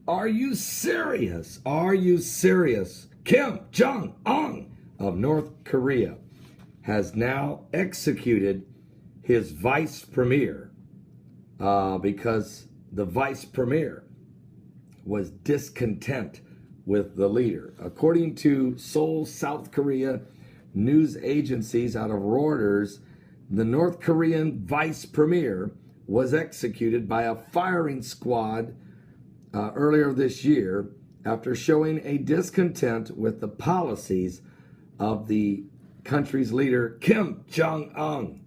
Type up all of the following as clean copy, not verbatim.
Are you serious? Are you serious? Kim Jong-un of North Korea has now executed his vice premier because the vice premier was discontent with the leader. According to Seoul, South Korea news agencies out of Reuters, the North Korean vice premier was executed by a firing squad earlier this year after showing a discontent with the policies of the country's leader, Kim Jong-un.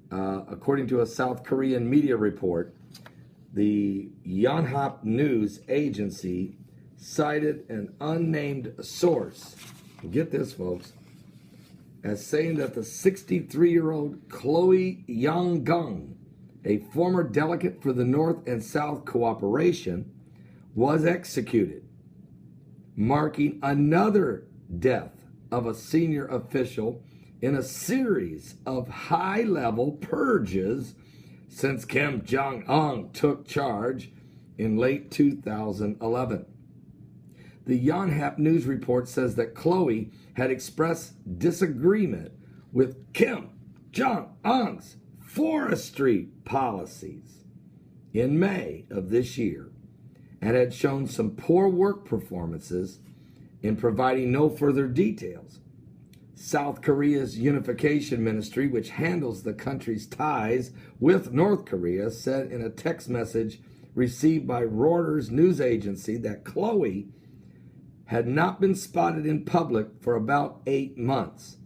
According to a South Korean media report, the Yonhap news agency cited an unnamed source, get this folks, as saying that the 63-year-old Chloe Jung, a former delegate for the North and South Cooperation, was executed, marking another death of a senior official in a series of high-level purges since Kim Jong-un took charge in late 2011. The Yonhap news report says that Chloe had expressed disagreement with Kim Jong-un's forestry policies in May of this year and had shown some poor work performances in providing no further details. South Korea's Unification Ministry, which handles the country's ties with North Korea, said in a text message received by Reuters news agency that Chloe had not been spotted in public for about 8 months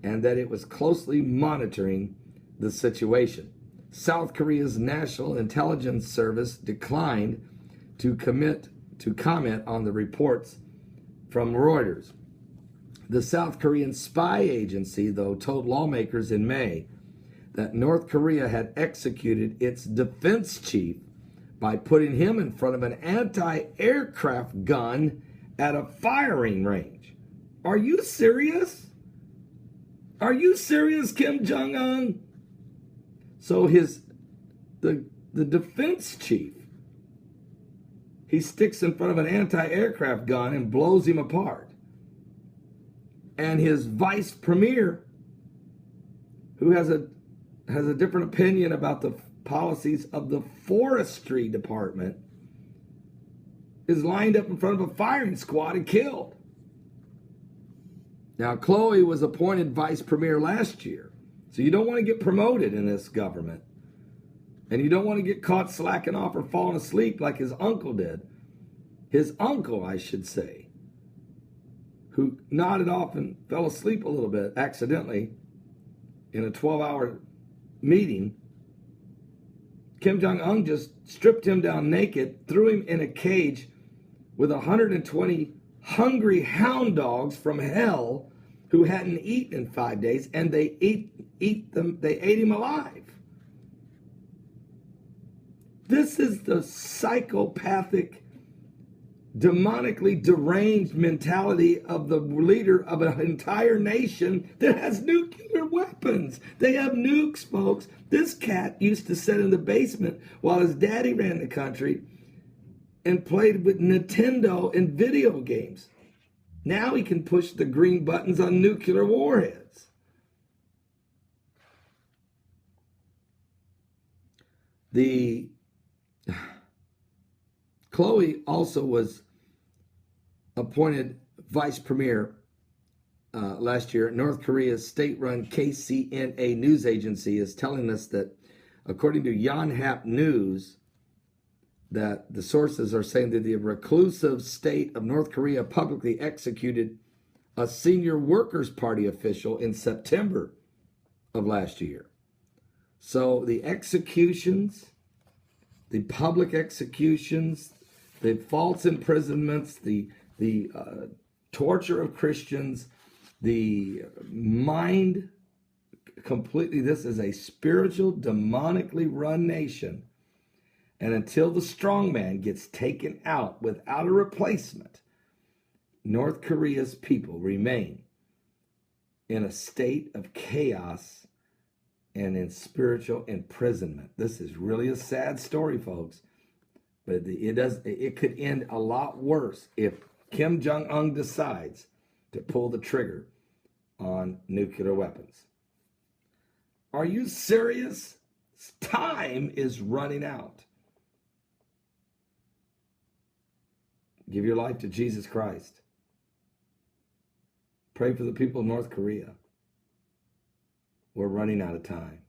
and that it was closely monitoring the situation. South Korea's National Intelligence Service declined to comment on the reports from Reuters. The South Korean spy agency, though, told lawmakers in May that North Korea had executed its defense chief by putting him in front of an anti-aircraft gun at a firing range. Are you serious? Are you serious, Kim Jong-un? So the defense chief, he sticks in front of an anti-aircraft gun and blows him apart. And his vice premier, who has a different opinion about the policies of the forestry department, is lined up in front of a firing squad and killed. Now, Chloe was appointed vice premier last year, so you don't want to get promoted in this government. And you don't want to get caught slacking off or falling asleep like his uncle did. His uncle, I should say, who nodded off and fell asleep a little bit accidentally in a 12-hour meeting. Kim Jong-un just stripped him down naked, threw him in a cage with 120 hungry hound dogs from hell who hadn't eaten in 5 days, and they ate him alive. This is the psychopathic, demonically deranged mentality of the leader of an entire nation that has nuclear weapons. They have nukes, folks. This cat used to sit in the basement while his daddy ran the country and played with Nintendo and video games. Now he can push the green buttons on nuclear warheads. Chloe also was appointed vice premier last year. North Korea's state-run KCNA news agency is telling us that, according to Yonhap News, that the sources are saying that the reclusive state of North Korea publicly executed a senior Workers' Party official in September of last year. So the executions, the public executions, the false imprisonments, the torture of Christians, the mind completely, this is a spiritual, demonically run nation. And until the strong man gets taken out without a replacement, North Korea's people remain in a state of chaos and in spiritual imprisonment. This is really a sad story, folks. But it does. It could end a lot worse if Kim Jong-un decides to pull the trigger on nuclear weapons. Are you serious? Time is running out. Give your life to Jesus Christ. Pray for the people of North Korea. We're running out of time.